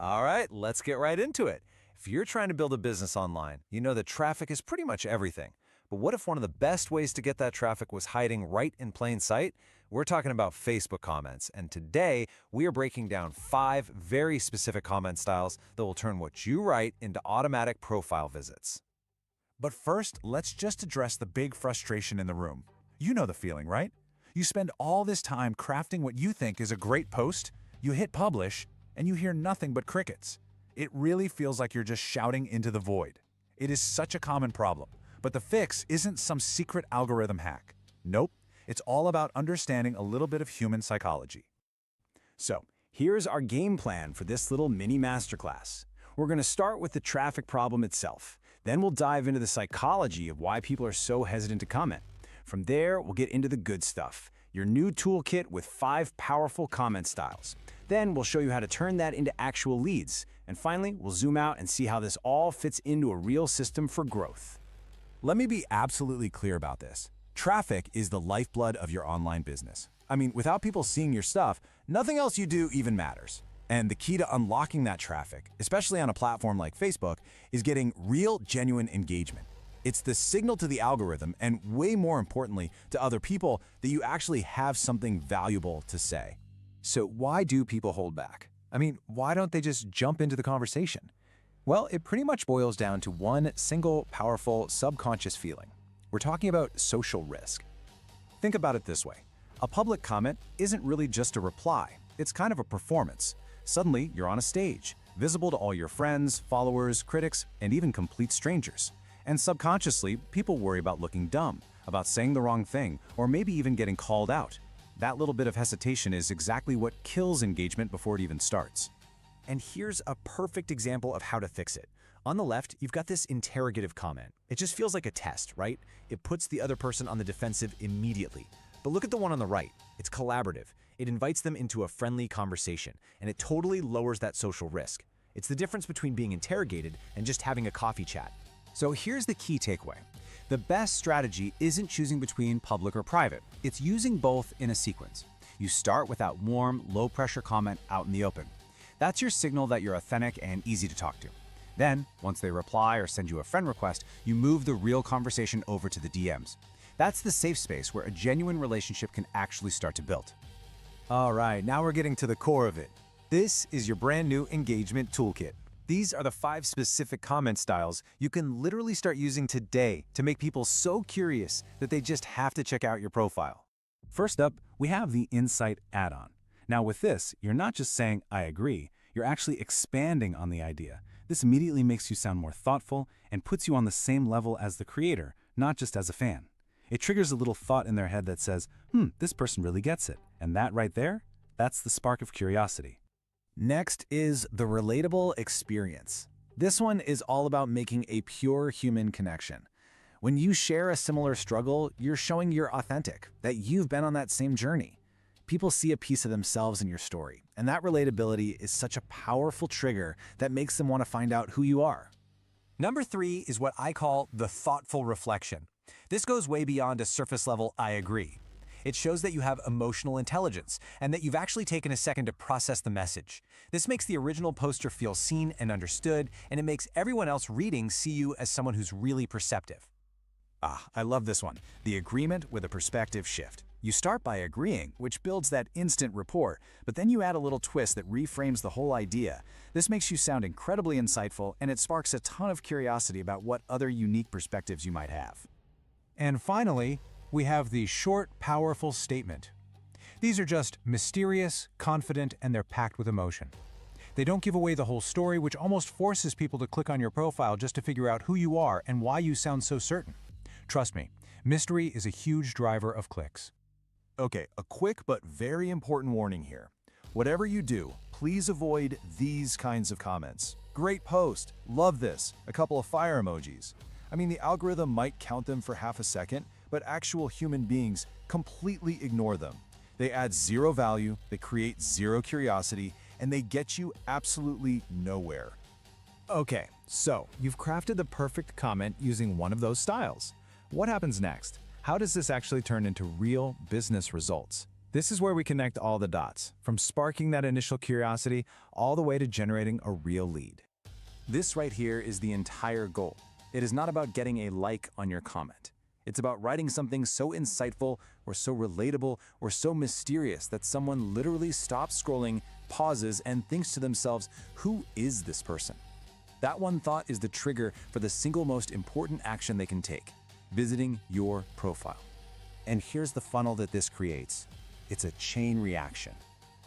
All right, let's get right into it. If you're trying to build a business online, you know that traffic is pretty much everything. But what if one of the best ways to get that traffic was hiding right in plain sight? We're talking about Facebook comments, and today we are breaking down 5 very specific comment styles that will turn what you write into automatic profile visits. But first, let's just address the big frustration in the room. You know the feeling, right? You spend all this time crafting what you think is a great post, you hit publish, and you hear nothing but crickets. It really feels like you're just shouting into the void. It is such a common problem, but the fix isn't some secret algorithm hack. Nope, it's all about understanding a little bit of human psychology. So, here's our game plan for this little mini masterclass. We're going to start with the traffic problem itself. Then we'll dive into the psychology of why people are so hesitant to comment. From there, we'll get into the good stuff, your new toolkit with 5 powerful comment styles. Then we'll show you how to turn that into actual leads. And finally, we'll zoom out and see how this all fits into a real system for growth. Let me be absolutely clear about this. Traffic is the lifeblood of your online business. I mean, without people seeing your stuff, nothing else you do even matters. And the key to unlocking that traffic, especially on a platform like Facebook, is getting real, genuine engagement. It's the signal to the algorithm, and way more importantly, to other people, that you actually have something valuable to say. So why do people hold back? I mean, why don't they just jump into the conversation? Well, it pretty much boils down to one single, powerful, subconscious feeling. We're talking about social risk. Think about it this way. A public comment isn't really just a reply. It's kind of a performance. Suddenly, you're on a stage, visible to all your friends, followers, critics, and even complete strangers. And subconsciously, people worry about looking dumb, about saying the wrong thing, or maybe even getting called out. That little bit of hesitation is exactly what kills engagement before it even starts. And here's a perfect example of how to fix it. On the left, you've got this interrogative comment. It just feels like a test, right? It puts the other person on the defensive immediately. But look at the one on the right. It's collaborative. It invites them into a friendly conversation, and it totally lowers that social risk. It's the difference between being interrogated and just having a coffee chat. So here's the key takeaway. The best strategy isn't choosing between public or private. It's using both in a sequence. You start with that warm, low-pressure comment out in the open. That's your signal that you're authentic and easy to talk to. Then, once they reply or send you a friend request, you move the real conversation over to the DMs. That's the safe space where a genuine relationship can actually start to build. All right, now we're getting to the core of it. This is your brand new engagement toolkit. These are the 5 specific comment styles you can literally start using today to make people so curious that they just have to check out your profile. First up, we have the Insight add-on. Now with this, you're not just saying, "I agree," you're actually expanding on the idea. This immediately makes you sound more thoughtful and puts you on the same level as the creator, not just as a fan. It triggers a little thought in their head that says, this person really gets it. And that right there, that's the spark of curiosity. Next is the relatable experience. This one is all about making a pure human connection. When you share a similar struggle, you're showing you're authentic, that you've been on that same journey. People see a piece of themselves in your story, and that relatability is such a powerful trigger that makes them want to find out who you are. Number 3 is what I call the thoughtful reflection. This goes way beyond a surface-level "I agree." It shows that you have emotional intelligence and that you've actually taken a second to process the message. This makes the original poster feel seen and understood, and it makes everyone else reading see you as someone who's really perceptive. I love this one. The agreement with a perspective shift. You start by agreeing, which builds that instant rapport, but then you add a little twist that reframes the whole idea. This makes you sound incredibly insightful, and it sparks a ton of curiosity about what other unique perspectives you might have. And finally, we have the short, powerful statement. These are just mysterious, confident, and they're packed with emotion. They don't give away the whole story, which almost forces people to click on your profile just to figure out who you are and why you sound so certain. Trust me, mystery is a huge driver of clicks. Okay, a quick but very important warning here. Whatever you do, please avoid these kinds of comments. "Great post, love this," a couple of fire emojis. I mean, the algorithm might count them for half a second, but actual human beings completely ignore them. They add zero value, they create zero curiosity, and they get you absolutely nowhere. Okay, so you've crafted the perfect comment using one of those styles. What happens next? How does this actually turn into real business results? This is where we connect all the dots, from sparking that initial curiosity all the way to generating a real lead. This right here is the entire goal. It is not about getting a like on your comment. It's about writing something so insightful or so relatable or so mysterious that someone literally stops scrolling, pauses, and thinks to themselves, who is this person? That one thought is the trigger for the single most important action they can take, visiting your profile. And here's the funnel that this creates. It's a chain reaction.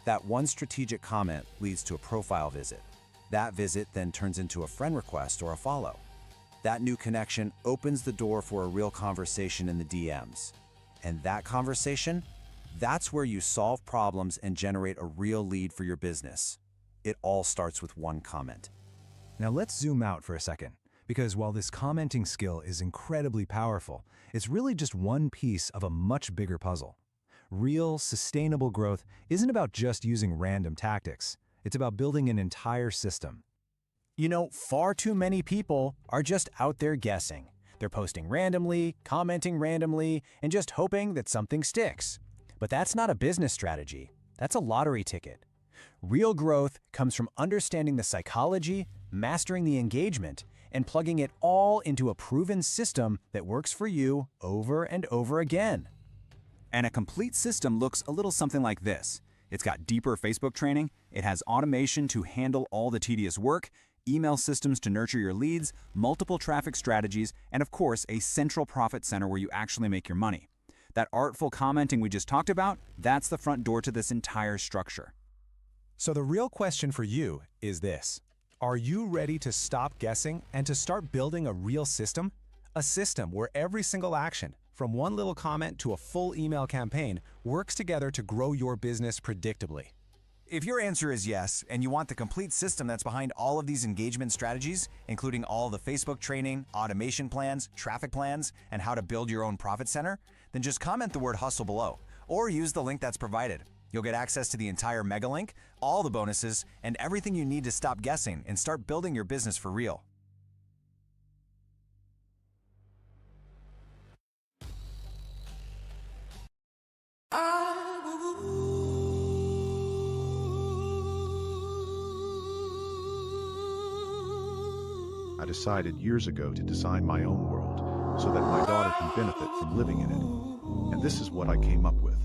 That one strategic comment leads to a profile visit. That visit then turns into a friend request or a follow. That new connection opens the door for a real conversation in the DMs. And that conversation, that's where you solve problems and generate a real lead for your business. It all starts with one comment. Now let's zoom out for a second, because while this commenting skill is incredibly powerful, it's really just one piece of a much bigger puzzle. Real, sustainable growth isn't about just using random tactics. It's about building an entire system. You know, far too many people are just out there guessing. They're posting randomly, commenting randomly, and just hoping that something sticks. But that's not a business strategy. That's a lottery ticket. Real growth comes from understanding the psychology, mastering the engagement, and plugging it all into a proven system that works for you over and over again. And a complete system looks a little something like this. It's got deeper Facebook training, it has automation to handle all the tedious work, email systems to nurture your leads, multiple traffic strategies, and of course, a central profit center where you actually make your money. That artful commenting we just talked about, that's the front door to this entire structure. So the real question for you is this. Are you ready to stop guessing and to start building a real system? A system where every single action, from one little comment to a full email campaign, works together to grow your business predictably. If your answer is yes, and you want the complete system that's behind all of these engagement strategies, including all the Facebook training, automation plans, traffic plans, and how to build your own profit center, then just comment the word hustle below, or use the link that's provided. You'll get access to the entire mega link, all the bonuses, and everything you need to stop guessing and start building your business for real. I decided years ago to design my own world so that my daughter can benefit from living in it. And this is what I came up with.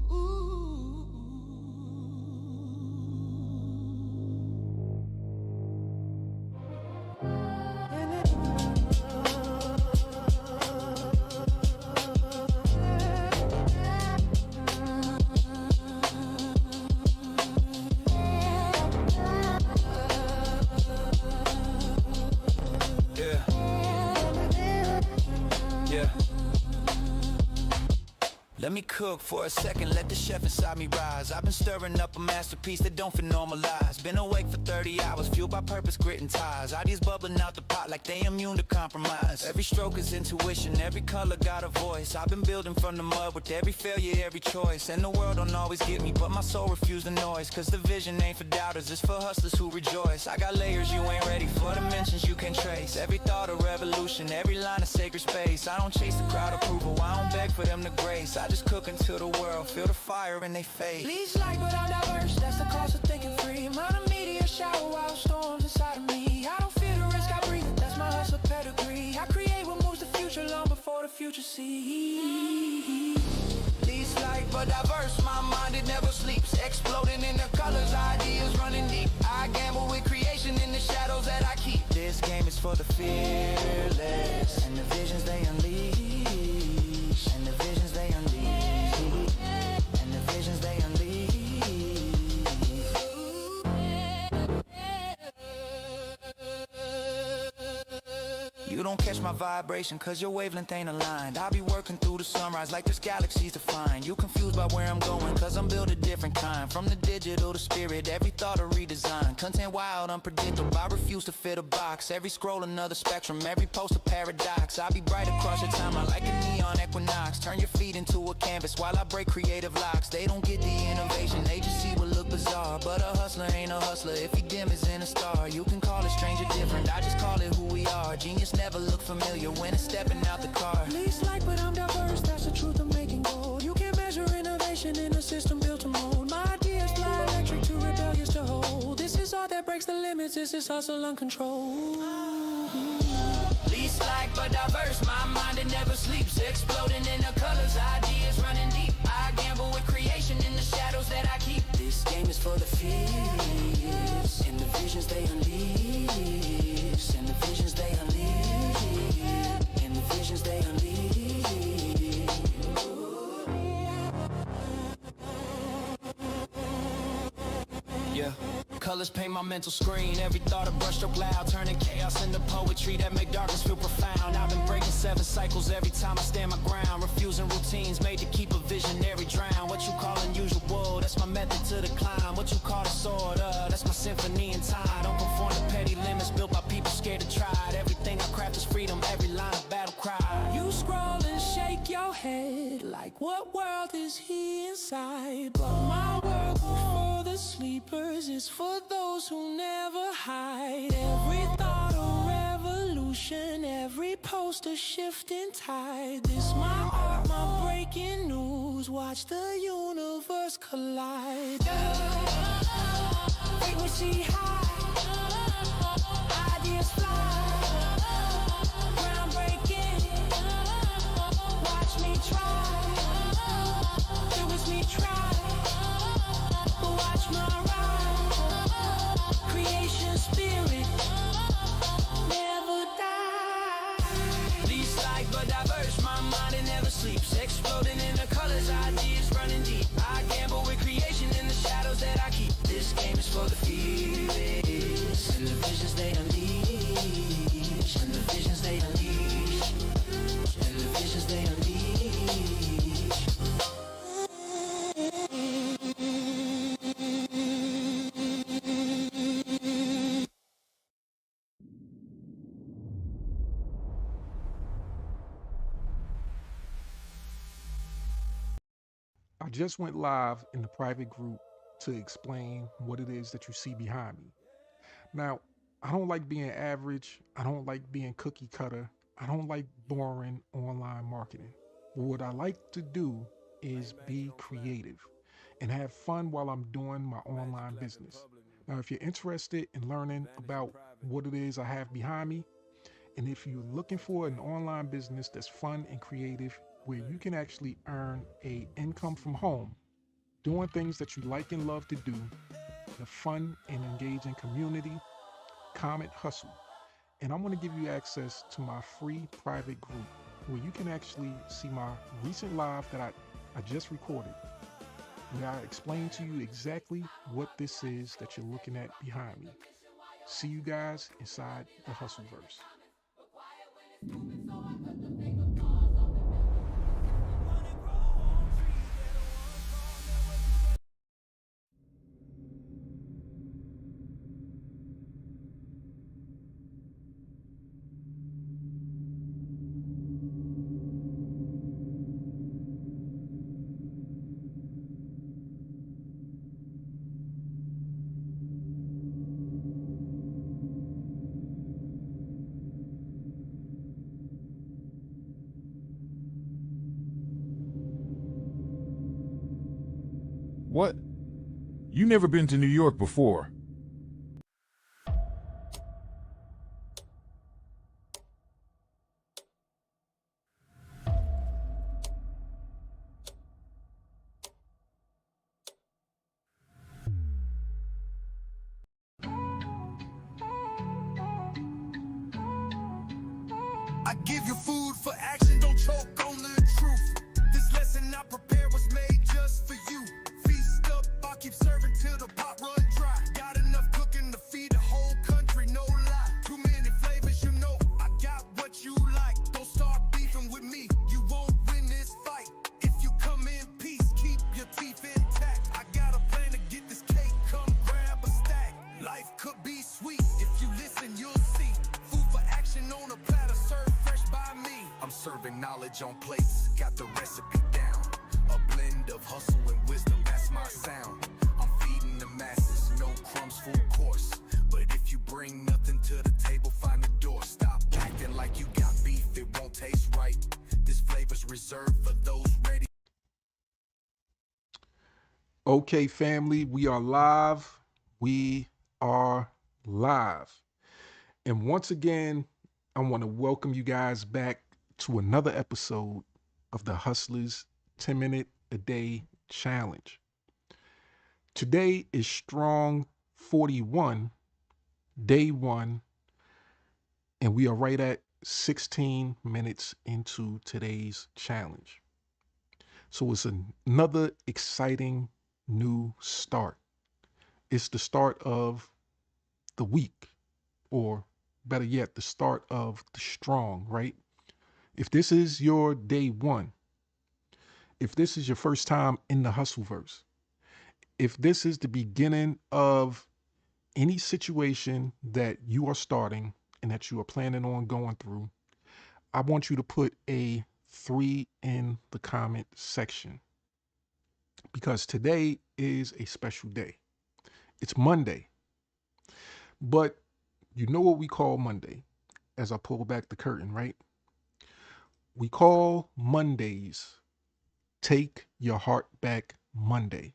Let me cook for a second, let the chef inside me rise. I've been stirring up a masterpiece that don't feel normalized. Been awake for 30 hours, fueled by purpose, grit and ties. Ideas bubbling out the pot like they immune to compromise. Every stroke is intuition, every color got a voice. I've been building from the mud with every failure, every choice. And the world don't always get me, but my soul refused the noise. Cause the vision ain't for doubters, it's for hustlers who rejoice. I got layers you ain't ready for, dimensions you can trace. Every thought a revolution, every line a sacred space. I don't chase the crowd approval, I don't beg for them to grace. I just cook until the world feel the fire in they face. Leads like but I'm diverse, that's the cost of thinking free. Mind a meteor shower wild storms inside of me. I don't fear the risk, I breathe it, that's my hustle pedigree. I create what moves the future long before the future sees. Leads like but diverse, my mind it never sleeps. Exploding in the colors, ideas running deep. I gamble with creation in the shadows that I keep. This game is for the fearless, and the visions they unleash, and the visions they unleash. You don't catch my vibration cause your wavelength ain't aligned. I'll be working through the sunrise like there's galaxies to find. You confused by where I'm going cause I'm built a different kind. From the digital to spirit, every thought a redesign. Content wild, unpredictable, I refuse to fit a box. Every scroll another spectrum, every post a paradox. I'll be bright across your timeline like a neon equinox. Turn your feet into a canvas while I break creative locks. They don't get the innovation, they just see what look bizarre. But a hustler ain't a hustler if he dim isn't a star. You can call it strange or different, I just call it who we are. Genius never look familiar when it's stepping out the car. Least like but I'm diverse, that's the truth of making gold. You can't measure innovation creation in a system built to mold. My ideas fly electric, too rebellious to hold. This is art that breaks the limits, this is hustle uncontrolled. Least like but diverse, my mind it never sleeps. Exploding in the colors, ideas running deep. I gamble with creation in the shadows that I keep. This game is for the fears and the visions they unleash. And the visions they unleash. And the visions they unleash. Yeah. Colors paint my mental screen. Every thought a brushstroke loud, turning chaos into poetry that make darkness feel profound. I've been breaking 7 cycles every time I stand my ground. Refusing routines made to keep a visionary drown. What you call unusual, that's my method to the climb. What you call a sword, that's my symphony in time. Don't conform to petty limits built by people scared to try it. Everything I craft is freedom, every line a battle cry. You scroll and shake your head like what world is he inside? But my world for the sleepers is for those who never hide. Every thought a revolution, every post a shifting tide. This my art, my breaking news. Watch the universe collide. Frequency high, ideas fly. Groundbreaking, watch me try. It was me try, but watch my ride. Creation spirit never die. Least like but diverse, my mind it never sleeps. Exploding in the colors, ideas running deep. I gamble with creation in the shadows that I keep. This game is for the fears and the visions they unleash. And the visions they unleash. And the visions they unleash. I just went live in the private group to explain what it is that you see behind me. Now, I don't like being average. I don't like being cookie cutter. I don't like boring online marketing. But what I like to do is be creative and have fun while I'm doing my online business. Now, if you're interested in learning about what it is I have behind me, and if you're looking for an online business that's fun and creative, where you can actually earn an income from home, doing things that you like and love to do, the fun and engaging community, Comet Hustle. And I'm going to give you access to my free private group where you can actually see my recent live that I just recorded, where I explain to you exactly what this is that you're looking at behind me. See you guys inside the Hustleverse. What? You never been to New York before? I give you food for action, don't choke on the truth. This lesson I prepare was made just for you. Feast up, I'll keep serving till the pot run dry. Got enough cooking to feed the whole country, no lie. Too many flavors, you know, I got what you like. Don't start beefing with me, you won't win this fight. If you come in peace, keep your teeth intact. I got a plan to get this cake, come grab a stack. Life could be sweet, if you listen you'll see. Food for action on a platter, served fresh by me. I'm serving knowledge on plates, got the recipe down. A blend of hustle and wisdom, that's my sound. I'm feeding the masses, no crumbs, full course. But if you bring nothing to the table, find the door. Stop acting like you got beef, it won't taste right. This flavor's reserved for those ready. Okay, family, we are live. We are live. And once again, I want to welcome you guys back to another episode of the Hustlers 10-Minute a Day Challenge. Today is strong 41, day one, and we are right at 16 minutes into today's challenge. So it's another exciting new start. It's the start of the week, or better yet, the start of the strong, right? If this is your day one, if this is your first time in the Hustleverse, if this is the beginning of any situation that you are starting and that you are planning on going through, I want you to put a 3 in the comment section, because today is a special day. It's Monday, but you know what we call Monday as I pull back the curtain, right? We call Mondays Take Your Heart Back Monday.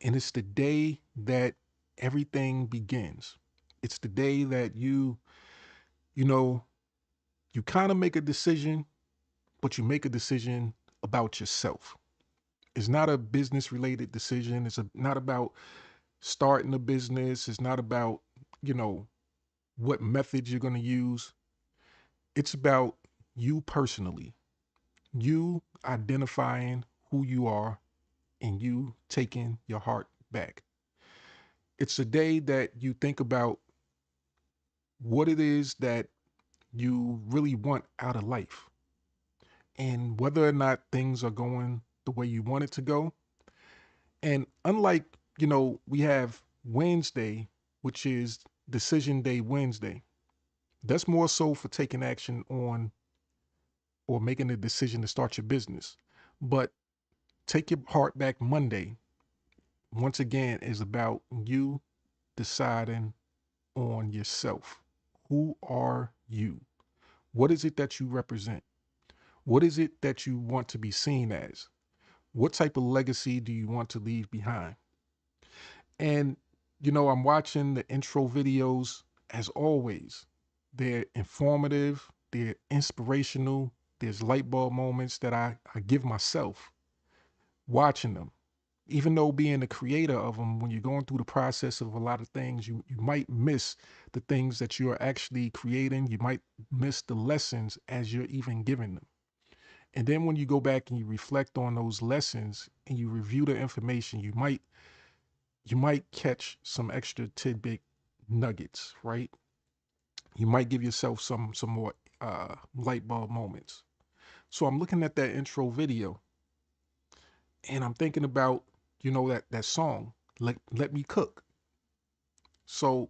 And it's the day that everything begins. It's the day that you kind of make a decision, but you make a decision about yourself. It's not a business related decision. It's not about starting a business. It's not about, what method you're going to use. It's about you personally, you identifying who you are and you taking your heart back. It's a day that you think about what it is that you really want out of life and whether or not things are going the way you want it to go. And unlike, we have Wednesday, which is Decision Day Wednesday, that's more so for taking action on or making a decision to start your business. But Take Your Heart Back Monday, once again, is about you deciding on yourself. Who are you? What is it that you represent? What is it that you want to be seen as? What type of legacy do you want to leave behind? And, I'm watching the intro videos as always. They're informative, they're inspirational. There's light bulb moments that I give myself watching them. Even though being the creator of them, when you're going through the process of a lot of things, you might miss the things that you're actually creating. You might miss the lessons as you're even giving them. And then when you go back and you reflect on those lessons and you review the information, you might catch some extra tidbit nuggets, right? You might give yourself some more light bulb moments. So I'm looking at that intro video and I'm thinking about, that song, Let Me Cook. So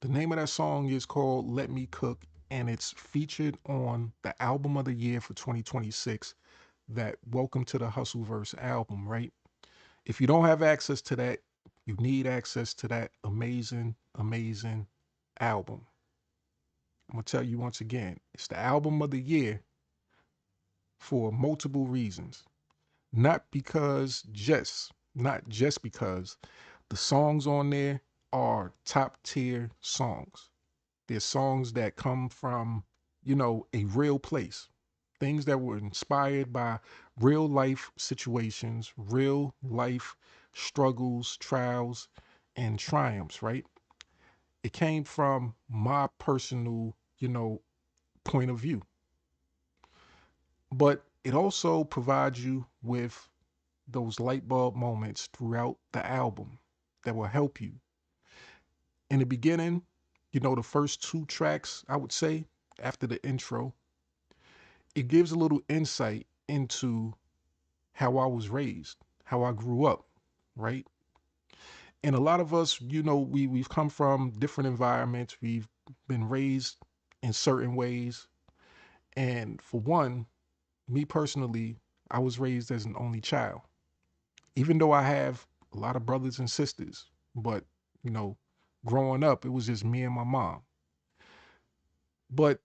the name of that song is called Let Me Cook, and it's featured on the album of the year for 2026, that Welcome to the Hustleverse album, right? If you don't have access to that, you need access to that amazing, amazing album. I'm going to tell you once again, it's the album of the year for multiple reasons. Not just because the songs on there are top tier songs. They're songs that come from, a real place. Things that were inspired by real life situations, real life struggles, trials, and triumphs, right? It came from my personal, point of view. But it also provides you with those light bulb moments throughout the album that will help you. In the beginning, the first two tracks, I would say, after the intro, it gives a little insight into how I was raised, how I grew up, right? And a lot of us, we've come from different environments. We've been raised in certain ways. And for one, me personally, I was raised as an only child. Even though I have a lot of brothers and sisters, but, growing up, it was just me and my mom. But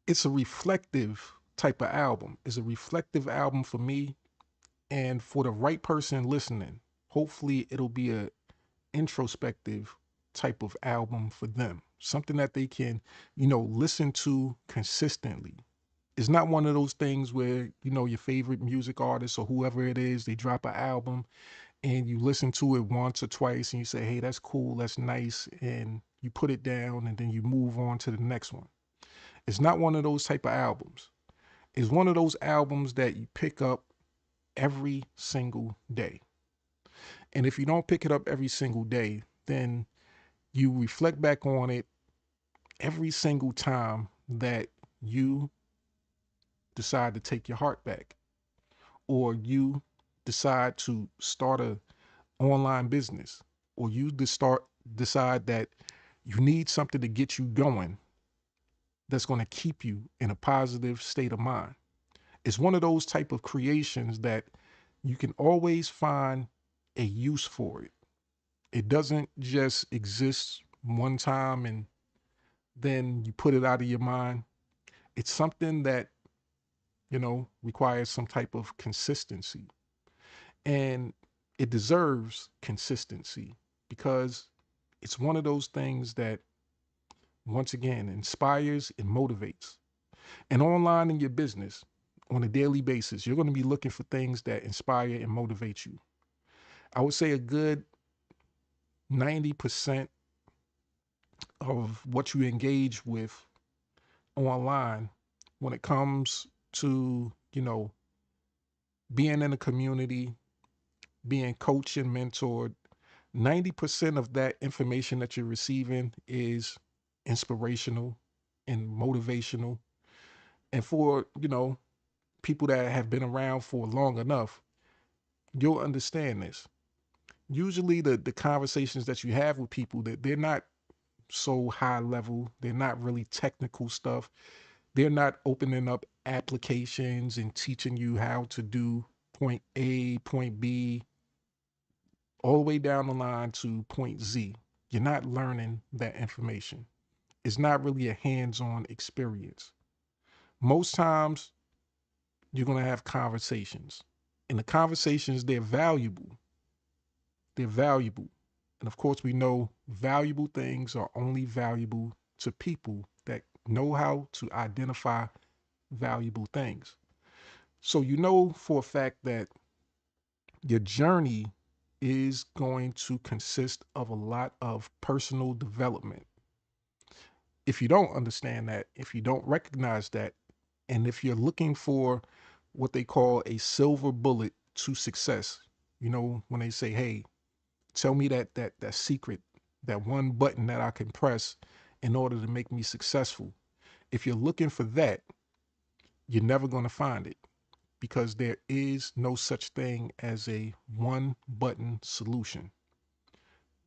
it's a reflective type of album. It's a reflective album for me And for the right person listening, hopefully it'll be a introspective type of album for them. Something that they can, listen to consistently. It's not one of those things where, your favorite music artist or whoever it is, they drop an album and you listen to it once or twice and you say, hey, that's cool, that's nice, and you put it down and then you move on to the next one. It's not one of those type of albums. It's one of those albums that you pick up every single day. And if you don't pick it up every single day, then you reflect back on it every single time that you decide to take your heart back, or you decide to start a online business, or you decide that you need something to get you going that's going to keep you in a positive state of mind. It's one of those type of creations that you can always find a use for it. It doesn't just exist one time and then you put it out of your mind. It's something that, requires some type of consistency. And it deserves consistency because it's one of those things that, once again, inspires and motivates. And online in your business, on a daily basis, you're going to be looking for things that inspire and motivate you. I would say a good 90% of what you engage with online when it comes to, being in a community, being coached and mentored, 90% of that information that you're receiving is inspirational and motivational. And for, people that have been around for long enough, you'll understand this. Usually the conversations that you have with people, that they're not so high level, they're not really technical stuff. They're not opening up applications and teaching you how to do point A, point B, all the way down the line to point Z. You're not learning that information. It's not really a hands-on experience. Most times you're going to have conversations, and the conversations, they're valuable. They're valuable. And of course, we know valuable things are only valuable to people that know how to identify valuable things. So you know for a fact that your journey is going to consist of a lot of personal development. If you don't understand that, if you don't recognize that, and if you're looking for what they call a silver bullet to success, when they say, hey, tell me that secret, that one button that I can press in order to make me successful. If you're looking for that, you're never going to find it, because there is no such thing as a one button solution.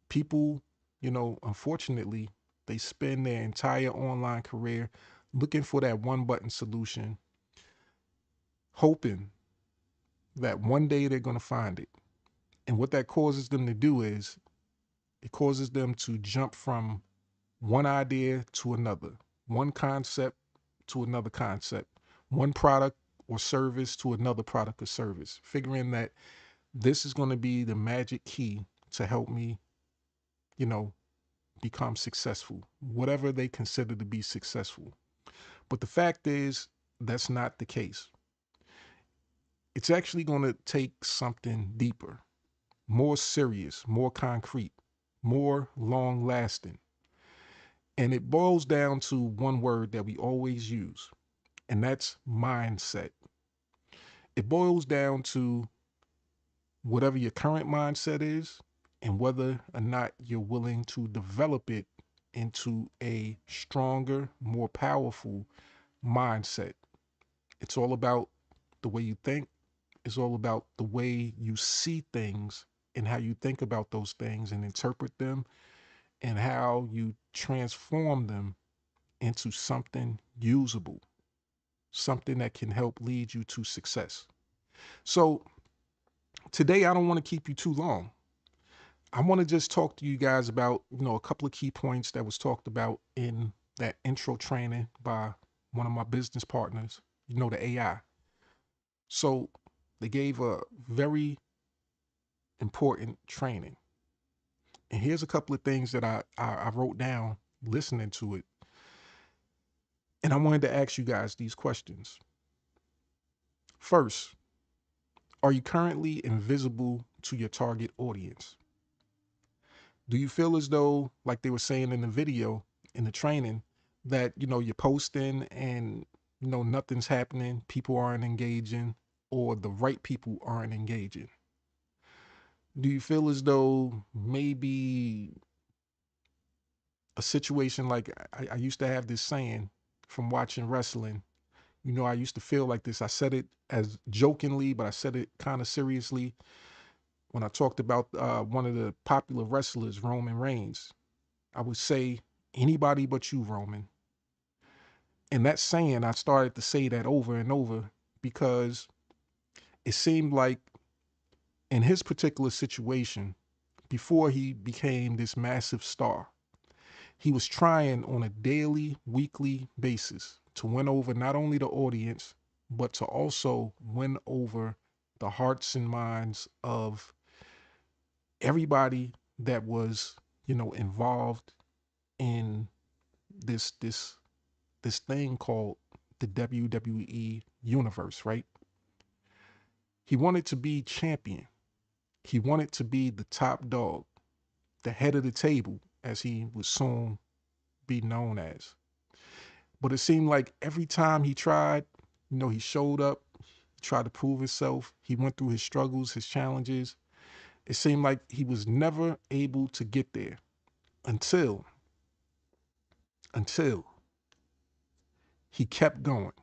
People, unfortunately, they spend their entire online career looking for that one button solution, hoping that one day they're going to find it. And what that causes them to do is it causes them to jump from one idea to another, one concept to another concept, one product or service to another product or service, figuring that this is going to be the magic key to help me, become successful, whatever they consider to be successful. But the fact is, that's not the case. It's actually going to take something deeper, more serious, more concrete, more long lasting. And it boils down to one word that we always use, and that's mindset. It boils down to whatever your current mindset is and whether or not you're willing to develop it into a stronger, more powerful mindset. It's all about the way you think. It's all about the way you see things and how you think about those things and interpret them, and how you transform them into something usable, something that can help lead you to success. So today, I don't want to keep you too long. I want to just talk to you guys about, a couple of key points that was talked about in that intro training by one of my business partners, the AI. So They gave a very important training. And here's a couple of things that I wrote down listening to it. And I wanted to ask you guys these questions. First, are you currently invisible to your target audience? Do you feel as though, like they were saying in the video, in the training, that, you're posting and, nothing's happening, people aren't engaging, or the right people aren't engaging? Do you feel as though maybe a situation like I used to have this saying from watching wrestling? I used to feel like this. I said it as jokingly, but I said it kind of seriously when I talked about one of the popular wrestlers, Roman Reigns. I would say, anybody but you, Roman. And that saying, I started to say that over and over because it seemed like in his particular situation, before he became this massive star, he was trying on a daily, weekly basis to win over not only the audience, but to also win over the hearts and minds of everybody that was, involved in this thing called the WWE universe, right? He wanted to be champion. He wanted to be the top dog, the head of the table, as he would soon be known as. But it seemed like every time he tried, he showed up, he tried to prove himself. He went through his struggles, his challenges. It seemed like he was never able to get there until he kept going.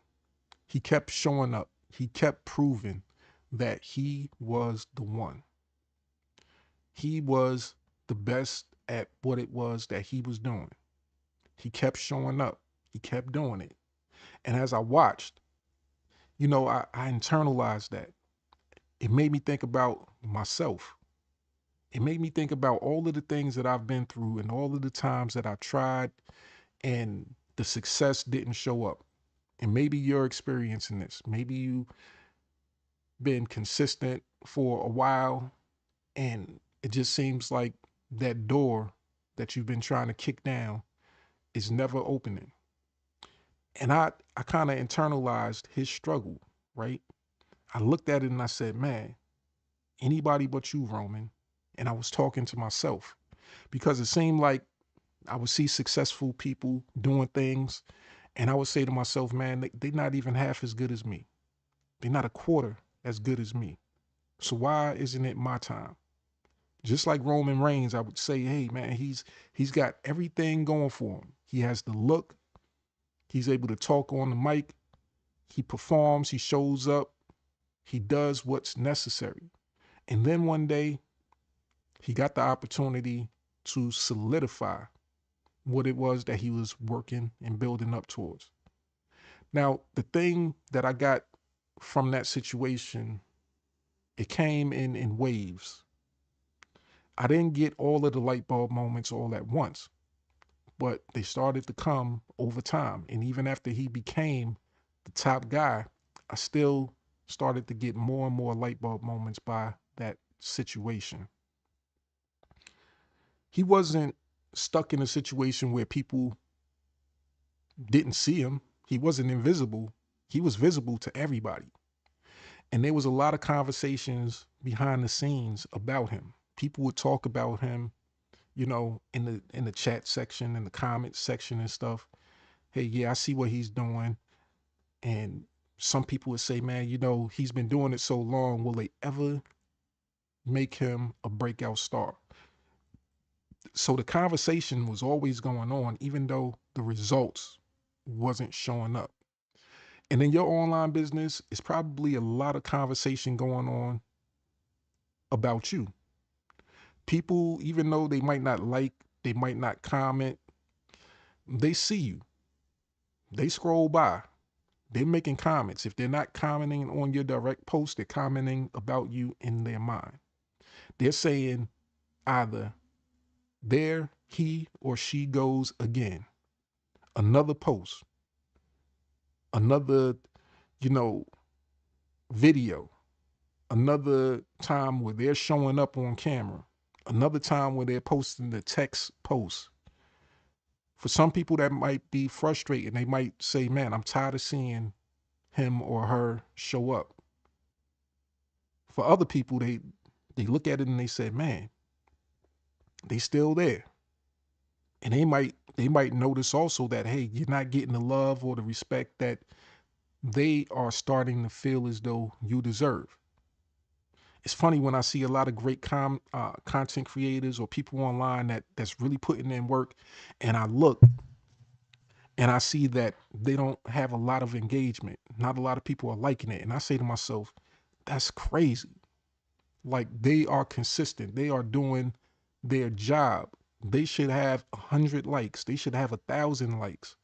He kept showing up. He kept proving that he was the one. He was the best at what it was that he was doing. He kept showing up. He kept doing it. And as I watched, I internalized that. It made me think about myself. It made me think about all of the things that I've been through and all of the times that I tried and the success didn't show up. And maybe you're experiencing this. Maybe you've been consistent for a while and it just seems like that door that you've been trying to kick down is never opening. And I kind of internalized his struggle, right? I looked at it and I said, man, anybody but you, Roman. And I was talking to myself because it seemed like I would see successful people doing things and I would say to myself, man, they're not even half as good as me. They're not a quarter as good as me. So why isn't it my time? Just like Roman Reigns, I would say, hey, man, he's got everything going for him. He has the look. He's able to talk on the mic. He performs. He shows up. He does what's necessary. And then one day, he got the opportunity to solidify what it was that he was working and building up towards. Now, the thing that I got from that situation, it came in waves. I didn't get all of the light bulb moments all at once, but they started to come over time. And even after he became the top guy, I still started to get more and more light bulb moments by that situation. He wasn't stuck in a situation where people didn't see him. He wasn't invisible. He was visible to everybody. And there was a lot of conversations behind the scenes about him. People would talk about him, in the chat section, in the comment section and stuff. Hey, yeah, I see what he's doing. And some people would say, man, he's been doing it so long. Will they ever make him a breakout star? So the conversation was always going on, even though the results wasn't showing up. And in your online business, it's probably a lot of conversation going on about you. People, even though they might not like, they might not comment, they see you. They scroll by. They're making comments. If they're not commenting on your direct post, they're commenting about you in their mind. They're saying either there he or she goes again. Another post. Another, video. Another time where they're showing up on camera. Another time where they're posting the text post. For some people that might be frustrating. They might say, man, I'm tired of seeing him or her show up. For other people, they look at it and they say, man, they still there. And they might notice also that, hey, you're not getting the love or the respect that they are starting to feel as though you deserve. It's funny when I see a lot of great content creators or people online that's really putting in work, and I look and I see that they don't have a lot of engagement. Not a lot of people are liking it. And I say to myself, that's crazy. Like, they are consistent. They are doing their job. They should have 100 likes. They should have 1,000 likes.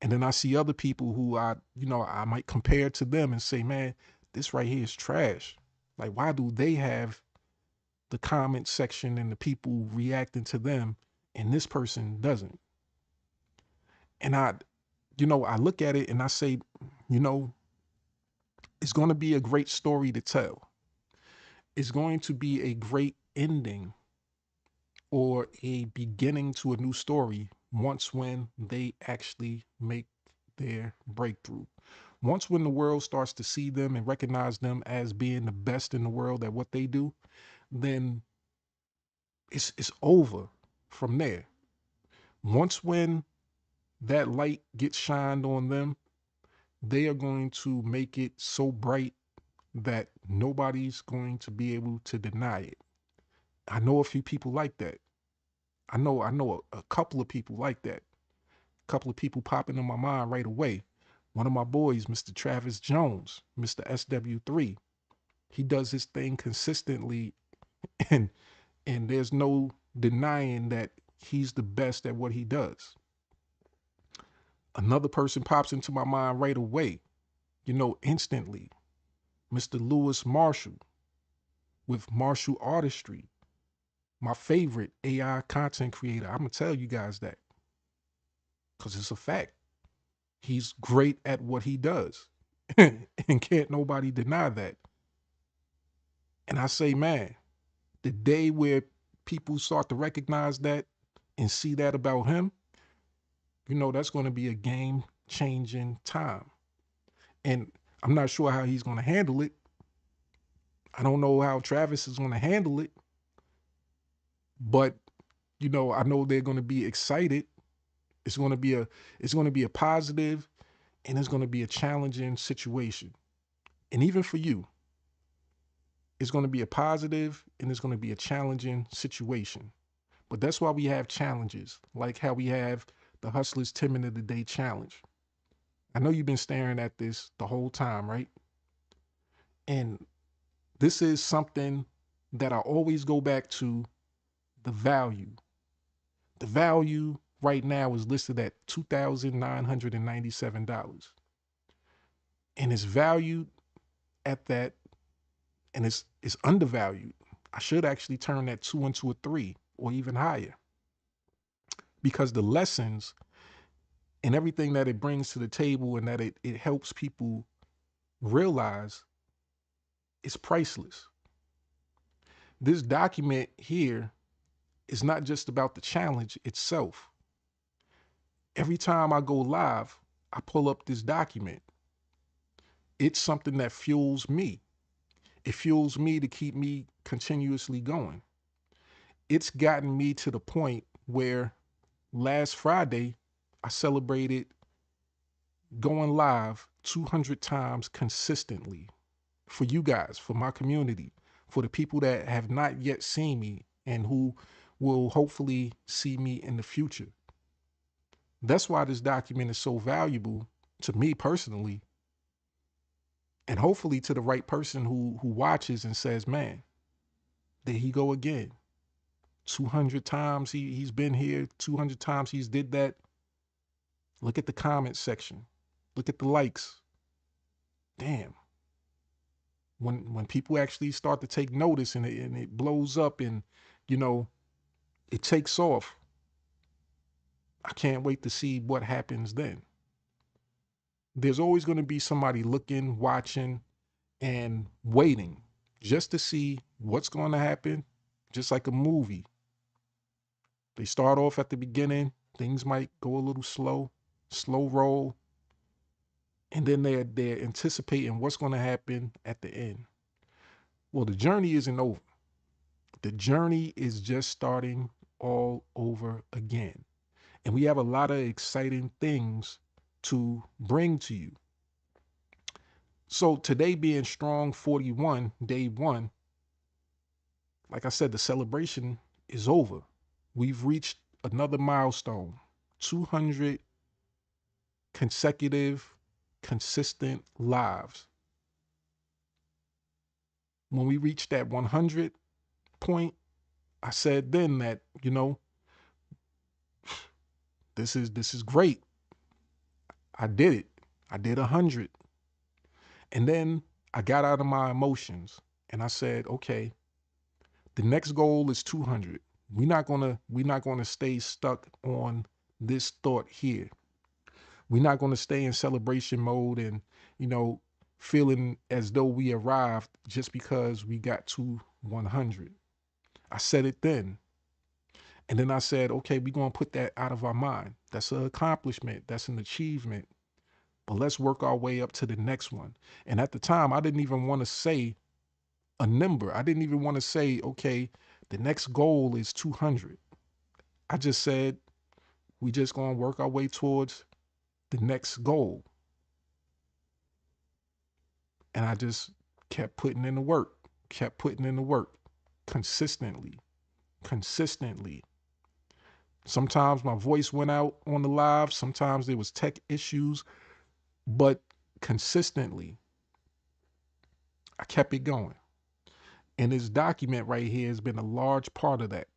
And then I see other people who I might compare to them and say, man, this right here is trash. Like, why do they have the comment section and the people reacting to them and this person doesn't? And I look at it and I say, it's going to be a great story to tell. It's going to be a great ending or a beginning to a new story once when they actually make their breakthrough. Once when the world starts to see them and recognize them as being the best in the world at what they do, then it's over from there. Once when that light gets shined on them, they are going to make it so bright that nobody's going to be able to deny it. I know a few people like that. I know a couple of people like that. A couple of people popping in my mind right away. One of my boys, Mr. Travis Jones, Mr. SW3, he does his thing consistently, and there's no denying that he's the best at what he does. Another person pops into my mind right away, instantly. Mr. Lewis Marshall with Marshall Artistry, my favorite AI content creator. I'm going to tell you guys that because it's a fact. He's great at what he does and can't nobody deny that. And I say, man, the day where people start to recognize that and see that about him, that's going to be a game-changing time. And I'm not sure how he's going to handle it. I don't know how Travis is going to handle it. But, I know they're going to be excited. It's going to be a positive, and it's going to be a challenging situation. And even for you, it's going to be a positive and it's going to be a challenging situation. But that's why we have challenges, like how we have the Hustlers 10 Minute a Day Challenge. I know you've been staring at this the whole time, right? And this is something that I always go back to, the value. The value right now is listed at $2,997. And it's valued at that, and it's undervalued. I should actually turn that 2 into a 3 or even higher, because the lessons and everything that it brings to the table and that it helps people realize is priceless. This document here is not just about the challenge itself. Every time I go live, I pull up this document. It's something that fuels me. It fuels me to keep me continuously going. It's gotten me to the point where last Friday, I celebrated going live 200 times consistently for you guys, for my community, for the people that have not yet seen me and who will hopefully see me in the future. That's why this document is so valuable to me personally, and hopefully to the right person who watches and says, man, there he go again. 200 times he's been here, 200 times he's did that. Look at the comment section. Look at the likes. Damn. When people actually start to take notice and it blows up and, it takes off, I can't wait to see what happens then. There's always going to be somebody looking, watching, and waiting just to see what's going to happen, just like a movie. They start off at the beginning, things might go a little slow roll, and then they're anticipating what's going to happen at the end. Well, the journey isn't over. The journey is just starting all over again. And we have a lot of exciting things to bring to you. So today being strong 41, day 1, like I said, the celebration is over. We've reached another milestone, 200 consecutive, consistent lives. When we reached that 100 point, I said then that, this is great. I did it. I did 100. And then I got out of my emotions and I said, okay, the next goal is 200. We're not gonna stay stuck on this thought here. We're not gonna stay in celebration mode and, feeling as though we arrived just because we got to 100. I said it then. And then I said, okay, we're gonna put that out of our mind. That's an accomplishment. That's an achievement. But let's work our way up to the next one. And at the time, I didn't even want to say a number. I didn't even want to say, okay, the next goal is 200. I just said, we just going to work our way towards the next goal. And I just kept putting in the work, consistently. Sometimes my voice went out on the live. Sometimes there was tech issues, but consistently, I kept it going. And this document right here has been a large part of that.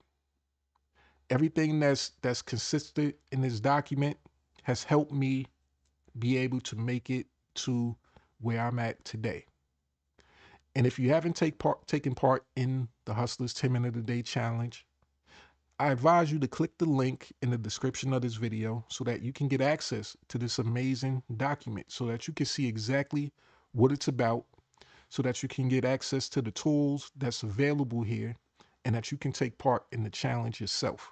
Everything that's consistent in this document has helped me be able to make it to where I'm at today. And if you haven't taken part in the Hustlers 10 Minute a Day Challenge, I advise you to click the link in the description of this video so that you can get access to this amazing document, so that you can see exactly what it's about, so that you can get access to the tools that's available here, and that you can take part in the challenge yourself.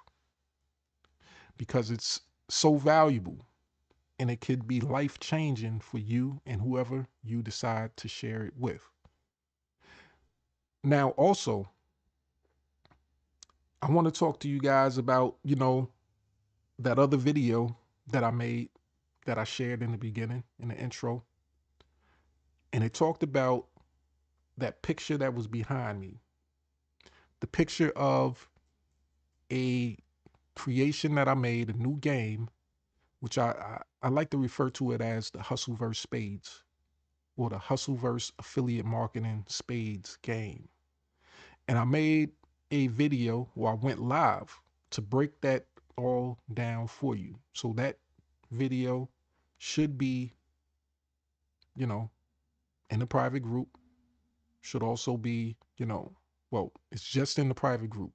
Because it's so valuable and it could be life-changing for you and whoever you decide to share it with. Now, also, I want to talk to you guys about, that other video that I made, that I shared in the beginning, in the intro. And it talked about that picture that was behind me. The picture of a creation that I made, a new game, which I like to refer to it as the Hustleverse Spades, or the Hustleverse Affiliate Marketing Spades game. And I made a video where I went live to break that all down for you. So that video should be, in the private group, should also be, it's just in the private group.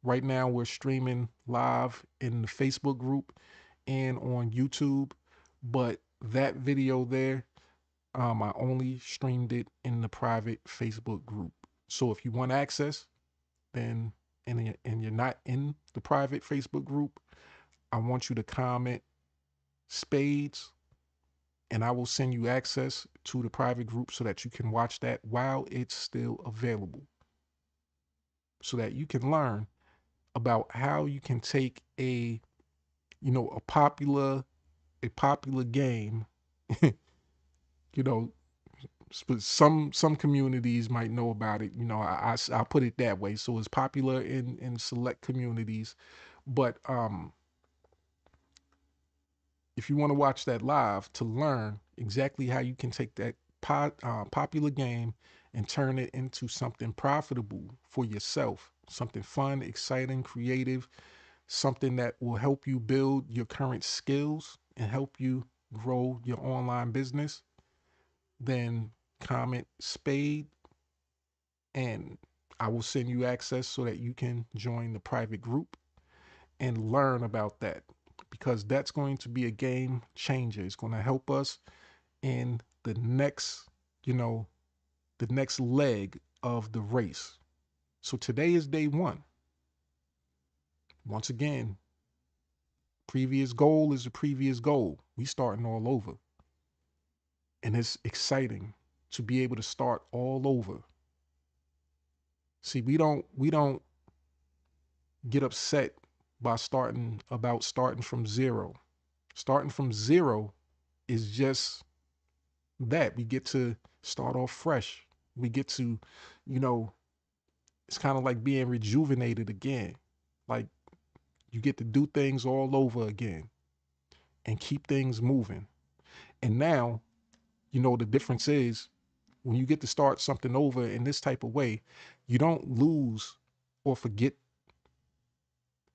Right now we're streaming live in the Facebook group and on YouTube, but that video there, I only streamed it in the private Facebook group. So if you want access, then and you're not in the private Facebook group, I want you to comment spades, and I will send you access to the private group so that you can watch that while it's still available, so that you can learn about how you can take a popular game. Some communities might know about it. I'll put it that way. So it's popular in select communities, but if you want to watch that live to learn exactly how you can take that popular game and turn it into something profitable for yourself, something fun, exciting, creative, something that will help you build your current skills and help you grow your online business, then comment spade and I will send you access so that you can join the private group and learn about that, because that's going to be a game changer. It's going to help us in the next leg of the race. So today is day one. Once again, previous goal is the previous goal. We starting all over. And it's exciting to be able to start all over. See, we don't get upset by starting from zero. Starting from zero is just that. We get to start off fresh. We get to, you know, it's kind of like being rejuvenated again. Like you get to do things all over again and keep things moving. And now, the difference is when you get to start something over in this type of way, you don't lose or forget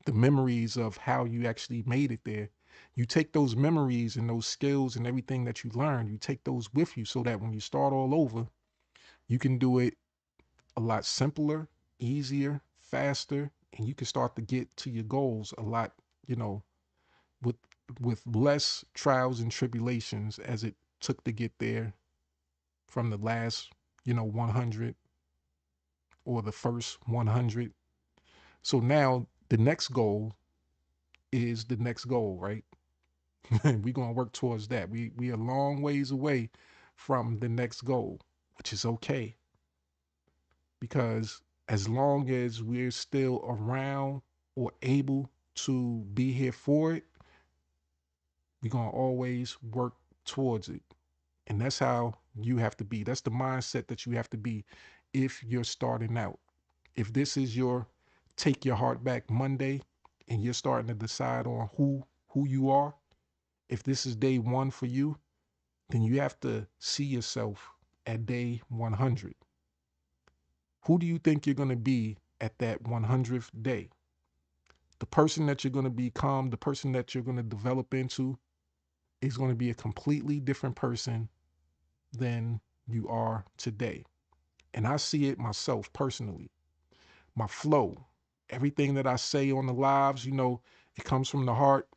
the memories of how you actually made it there. You take those memories and those skills and everything that you learned, you take those with you so that when you start all over, you can do it a lot simpler, easier, faster, and you can start to get to your goals a lot, with less trials and tribulations as it took to get there from the last, 100 or the first 100. So now the next goal is the next goal, right? We're going to work towards that. We are a long ways away from the next goal, which is okay. Because as long as we're still around or able to be here for it, we're going to always work towards it. And that's how you have to be. That's the mindset that you have to be if you're starting out. If this is your Take Your Heart Back Monday and you're starting to decide on who you are, if this is day one for you, then you have to see yourself at day 100. Who do you think you're going to be at that 100th day? The person that you're going to become, the person that you're going to develop into is going to be a completely different person than you are today. And I see it myself personally. My flow, everything that I say on the lives, it comes from the heart.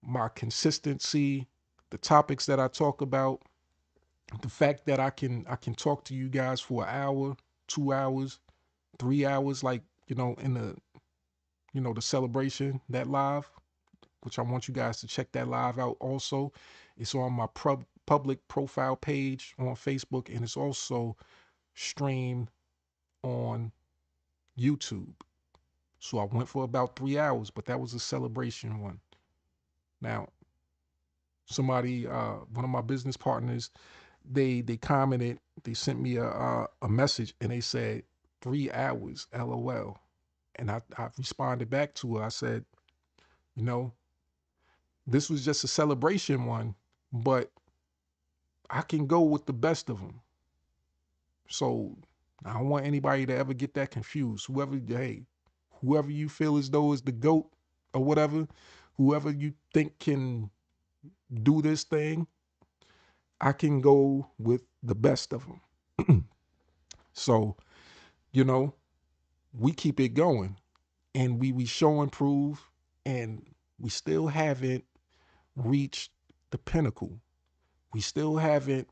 My consistency, the topics that I talk about, the fact that I can talk to you guys for an hour, 2 hours, 3 hours, like, in the celebration, that live, which I want you guys to check that live out also. It's on my public profile page on Facebook, and it's also streamed on YouTube. So I went for about 3 hours, but that was a celebration one. Now, somebody, one of my business partners, they commented, they sent me a message, and they said 3 hours, LOL. And I responded back to her. I said, this was just a celebration one, but I can go with the best of them. So I don't want anybody to ever get that confused. Whoever you feel as though is the GOAT or whatever, whoever you think can do this thing, I can go with the best of them. So, we keep it going, and we show and prove, and we still haven't reached the pinnacle. We still haven't,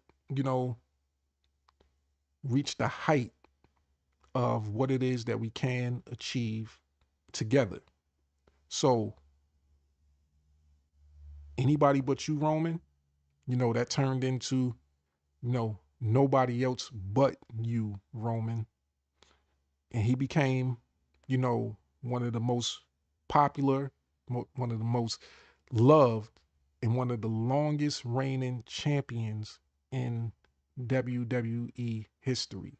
reached the height of what it is that we can achieve together. So anybody but you, Roman, that turned into, nobody else but you, Roman. And he became, one of the most popular, one of the most loved, and one of the longest reigning champions in WWE history.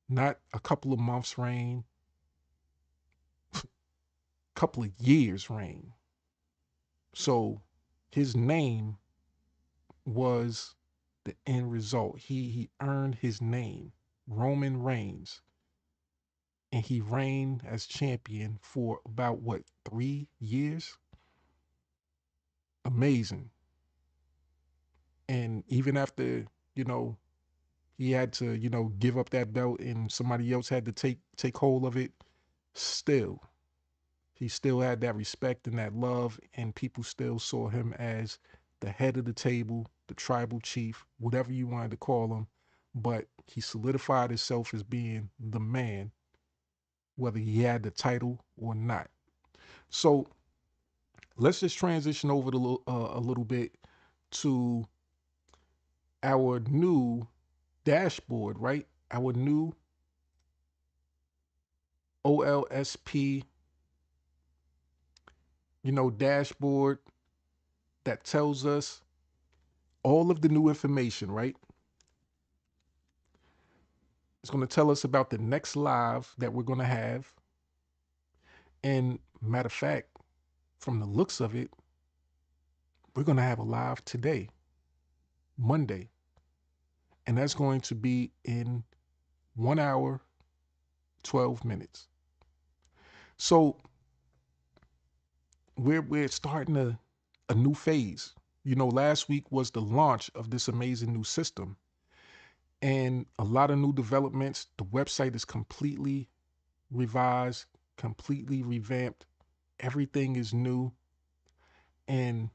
Not a couple of months reign, couple of years reign. So his name was the end result. He earned his name, Roman Reigns. And he reigned as champion for about 3 years? Amazing. And even after, he had to, give up that belt and somebody else had to take hold of it, still, he still had that respect and that love, and people still saw him as the head of the table, the tribal chief, whatever you wanted to call him. but he solidified himself as being the man, whether he had the title or not. So let's just transition over a little bit to our new dashboard, right? Our new OLSP, dashboard that tells us all of the new information, right? It's going to tell us about the next live that we're going to have. And matter of fact, from the looks of it, we're going to have a live today, Monday. And that's going to be in 1 hour, 12 minutes. So we're starting a new phase. Last week was the launch of this amazing new system. And a lot of new developments. The website is completely revised, completely revamped. Everything is new. And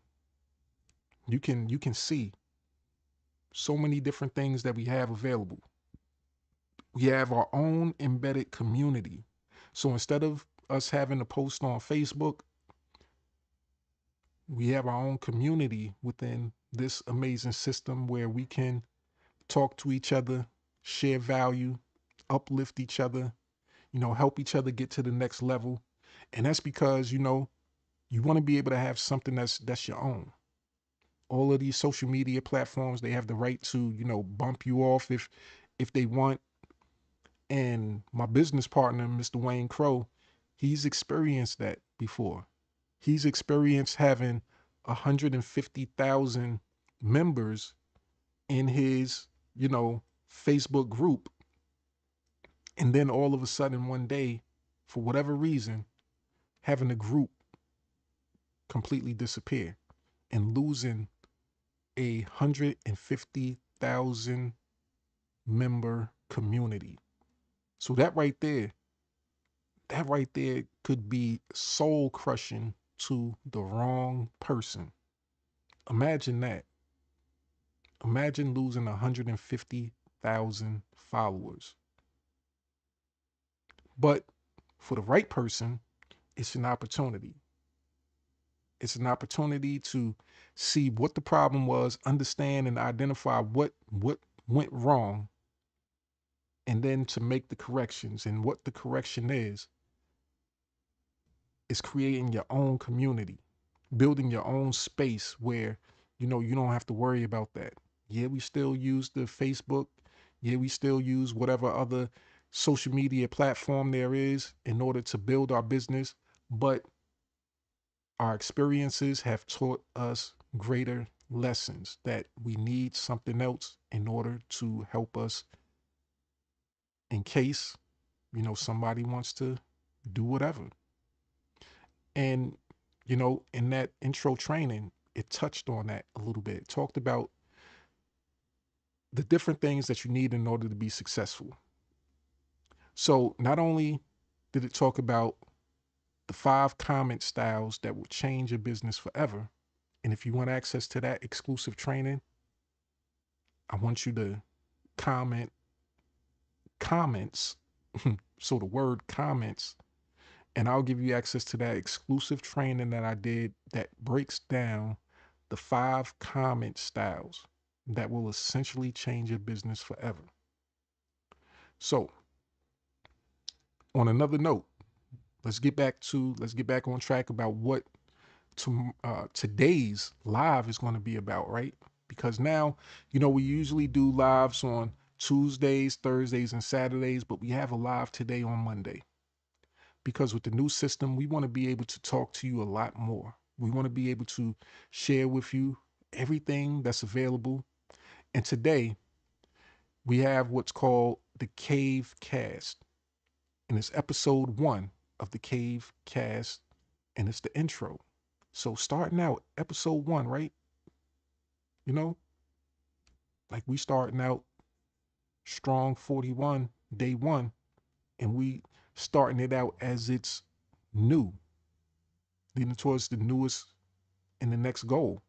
you can see so many different things that we have available. We have our own embedded community. So instead of us having to post on Facebook, we have our own community within this amazing system where we can talk to each other, share value, uplift each other, help each other get to the next level. And that's because, you want to be able to have something that's your own. All of these social media platforms, they have the right to, bump you off if they want. And my business partner, Mr. Wayne Crow, he's experienced that before. He's experienced having 150,000 members in his, Facebook group. And then all of a sudden one day, for whatever reason, having the group completely disappear and losing 150,000 member community. So that right there could be soul crushing to the wrong person. Imagine that. Imagine losing 150,000 followers. But for the right person, it's an opportunity. It's an opportunity to see what the problem was, understand and identify what went wrong, and then to make the corrections. And what the correction is creating your own community, building your own space where, you don't have to worry about that. Yeah, we still use the Facebook. Yeah, we still use whatever other social media platform there is in order to build our business. But our experiences have taught us greater lessons that we need something else in order to help us in case, somebody wants to do whatever. And, in that intro training, it touched on that a little bit. It talked about the different things that you need in order to be successful. So not only did it talk about the 5 comment styles that will change your business forever, and if you want access to that exclusive training, I want you to comment comments. So the word comments, and I'll give you access to that exclusive training that I did that breaks down the 5 comment styles that will essentially change your business forever. So on another note, let's get back on track about what today's live is going to be about, right? Because now, we usually do lives on Tuesdays, Thursdays, and Saturdays, but we have a live today on Monday. Because with the new system, we want to be able to talk to you a lot more. We want to be able to share with you everything that's available. And today, we have what's called the Cave Cast. And it's episode 1 of the Cave Cast, and it's the intro. So starting out, episode 1, right? Like we starting out strong 41, day 1, and we starting it out as it's new, leading towards the newest and the next goal.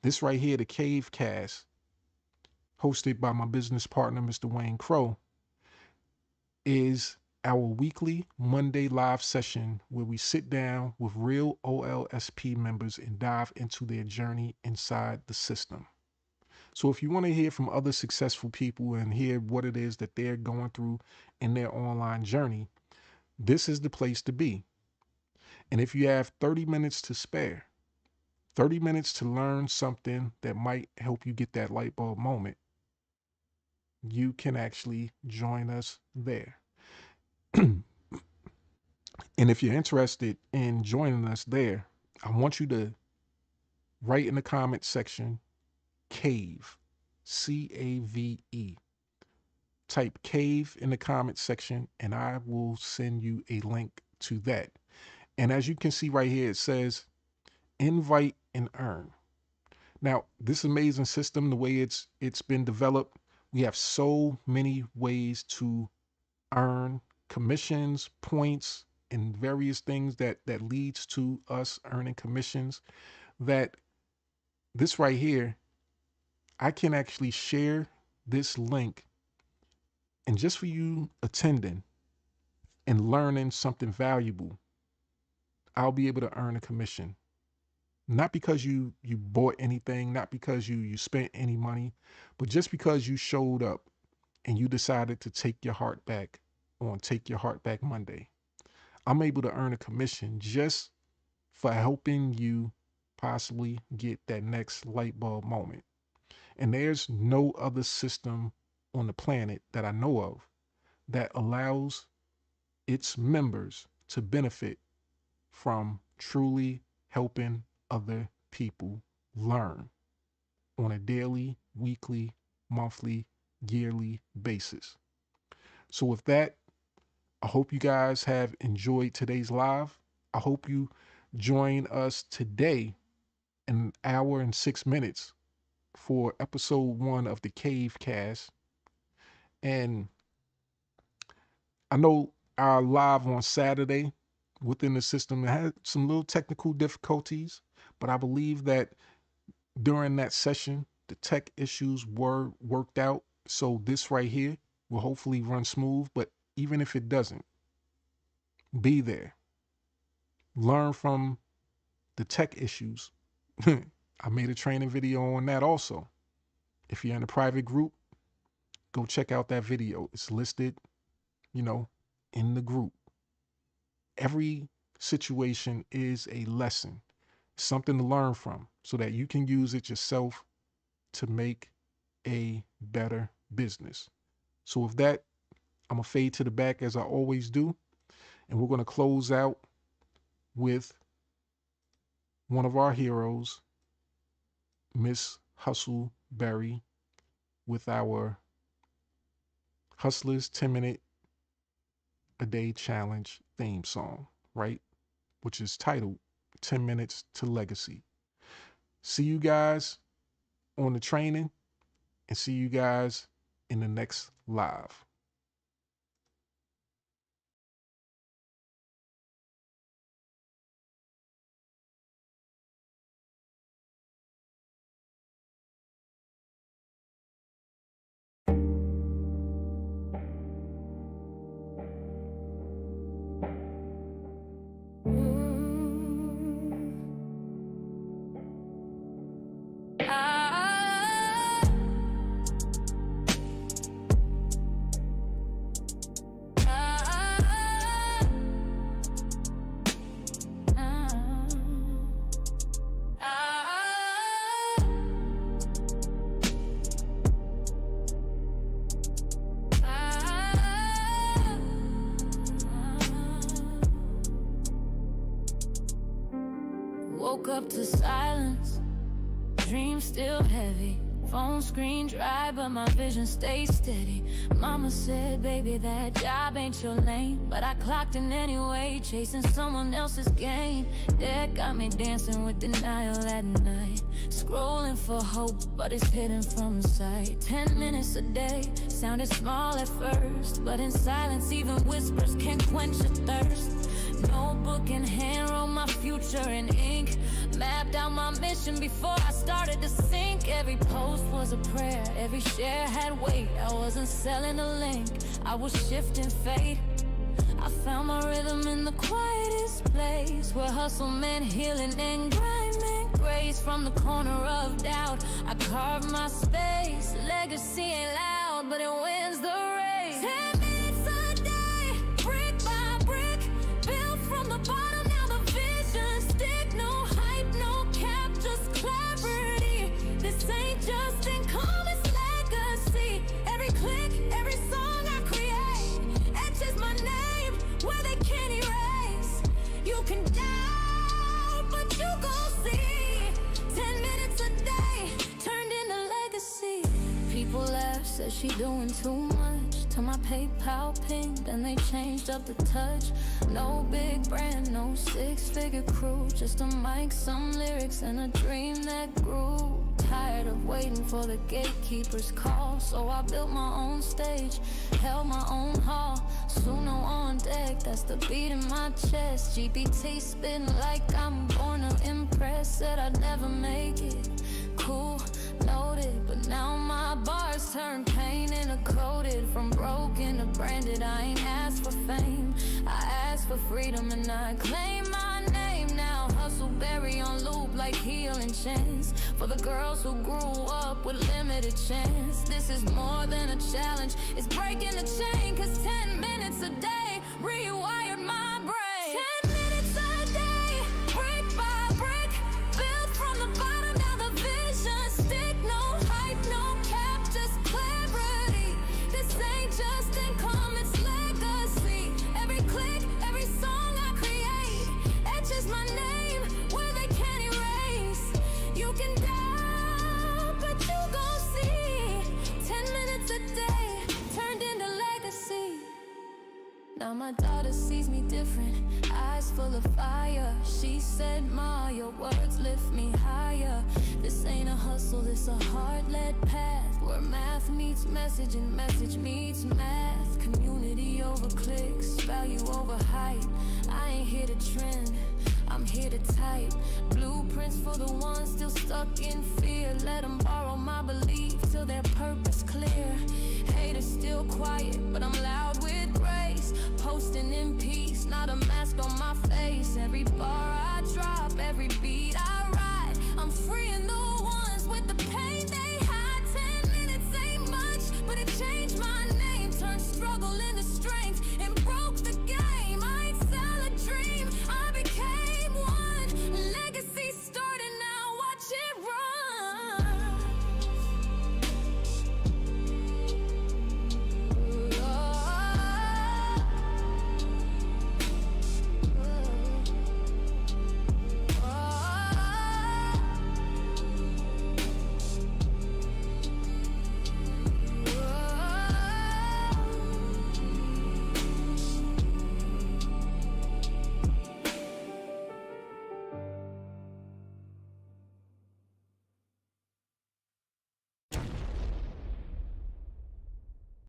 This right here, the Cave Cast, hosted by my business partner, Mr. Wayne Crow, is our weekly Monday live session where we sit down with real OLSP members and dive into their journey inside the system. So if you want to hear from other successful people and hear what it is that they're going through in their online journey, this is the place to be. And if you have 30 minutes to spare, 30 minutes to learn something that might help you get that light bulb moment, you can actually join us there. And if you're interested in joining us there, I want you to write in the comment section, CAVE, C-A-V-E. Type CAVE in the comment section and I will send you a link to that. And as you can see right here, it says invite and earn. Now, this amazing system, the way it's been developed, we have so many ways to earn commissions, points, and various things that leads to us earning commissions, that this right here, I can actually share this link, and just for you attending and learning something valuable, I'll be able to earn a commission. Not because you bought anything, not because you spent any money, but just because you showed up and you decided to take your heart back on Take Your Heart Back Monday. I'm able to earn a commission just for helping you possibly get that next light bulb moment. And there's no other system on the planet that I know of that allows its members to benefit from truly helping other people learn on a daily, weekly, monthly, yearly basis. So with that, I hope you guys have enjoyed today's live. I hope you join us today in an hour and 6 minutes for episode 1 of the Cave Cast. And I know our live on Saturday within the system had some little technical difficulties, but I believe that during that session, the tech issues were worked out. So this right here will hopefully run smooth, but even if it doesn't, be there. Learn from the tech issues. I made a training video on that also. If you're in a private group, go check out that video. It's listed, in the group. Every situation is a lesson, something to learn from, so that you can use it yourself to make a better business. So with that, I'm going to fade to the back as I always do. And we're going to close out with one of our heroes, Miss Hustle Berry, with our Hustlers 10-Minute a Day Challenge theme song, right? Which is titled 10 Minutes to Legacy. See you guys on the training and see you guys in the next live. Woke up to silence, dreams still heavy. Phone screen dry, but my vision stays steady. Mama said, baby, that job ain't your lane. But I clocked in anyway, chasing someone else's game. That got me dancing with denial at night. Scrolling for hope, but it's hidden from sight. 10 minutes a day, sounded small at first, but in silence even whispers can't quench a thirst. Notebook in hand, wrote my future in ink. Mapped out my mission before I started to sink. Every post was a prayer, every share had weight. I wasn't selling a link, I was shifting fate. I found my rhythm in the quietest place, where hustle meant healing and grind meant grace. From the corner of doubt, I carved my space. Legacy ain't loud, but it wins the race. 10 minutes a day, brick by brick, built from the bottom, now the vision stick. No hype, no cap, just clarity. This ain't just income, it's legacy. Every click, every song I create etches my name where they can't erase. You can doubt, but you gon' see. 10 minutes a day turned into legacy. People laugh, said she doing too much. Till my PayPal pinged and they changed up the touch. No big brand, no six-figure crew, just a mic, some lyrics, and a dream that grew. Tired of waiting for the gatekeeper's call, so I built my own stage, held my own hall. Suno on deck, that's the beat in my chest. GPT spitting like I'm born to impress. Said I'd never make it, cool, noted. But now my bars turn pain into coated. From broken to branded, I ain't asked for fame, I asked for freedom and I claim my name now. Hustle berry on loop like healing chance, for the girls who grew up with limited chance. This is more than a challenge, it's breaking the chain. Cause 10 minutes a day rewired my brain. 10 minutes a day, brick by brick, built from the bottom, now the vision stick. No hype, no cap, just clarity. This ain't just income, it's legacy. Every click, every song I create etches my name where they can't erase. You can doubt, but you gon' see. 10 minutes a day turned into legacy. Now my daughter sees me different, eyes full of fire. She said, Ma, your words lift me higher. This ain't a hustle, this a heart-led path, where math meets message and message meets math. Community over clicks, value over hype. I ain't here to trend, I'm here to type blueprints for the ones still stuck in fear. Let them borrow my belief till their purpose clear. Haters still quiet, but I'm loud with grace. Posting in peace, not a mask on my face. Every bar I drop, every beat I ride, I'm freeing the ones with the pain they hide. 10 minutes ain't much, but it changed my name, turned struggle into strength.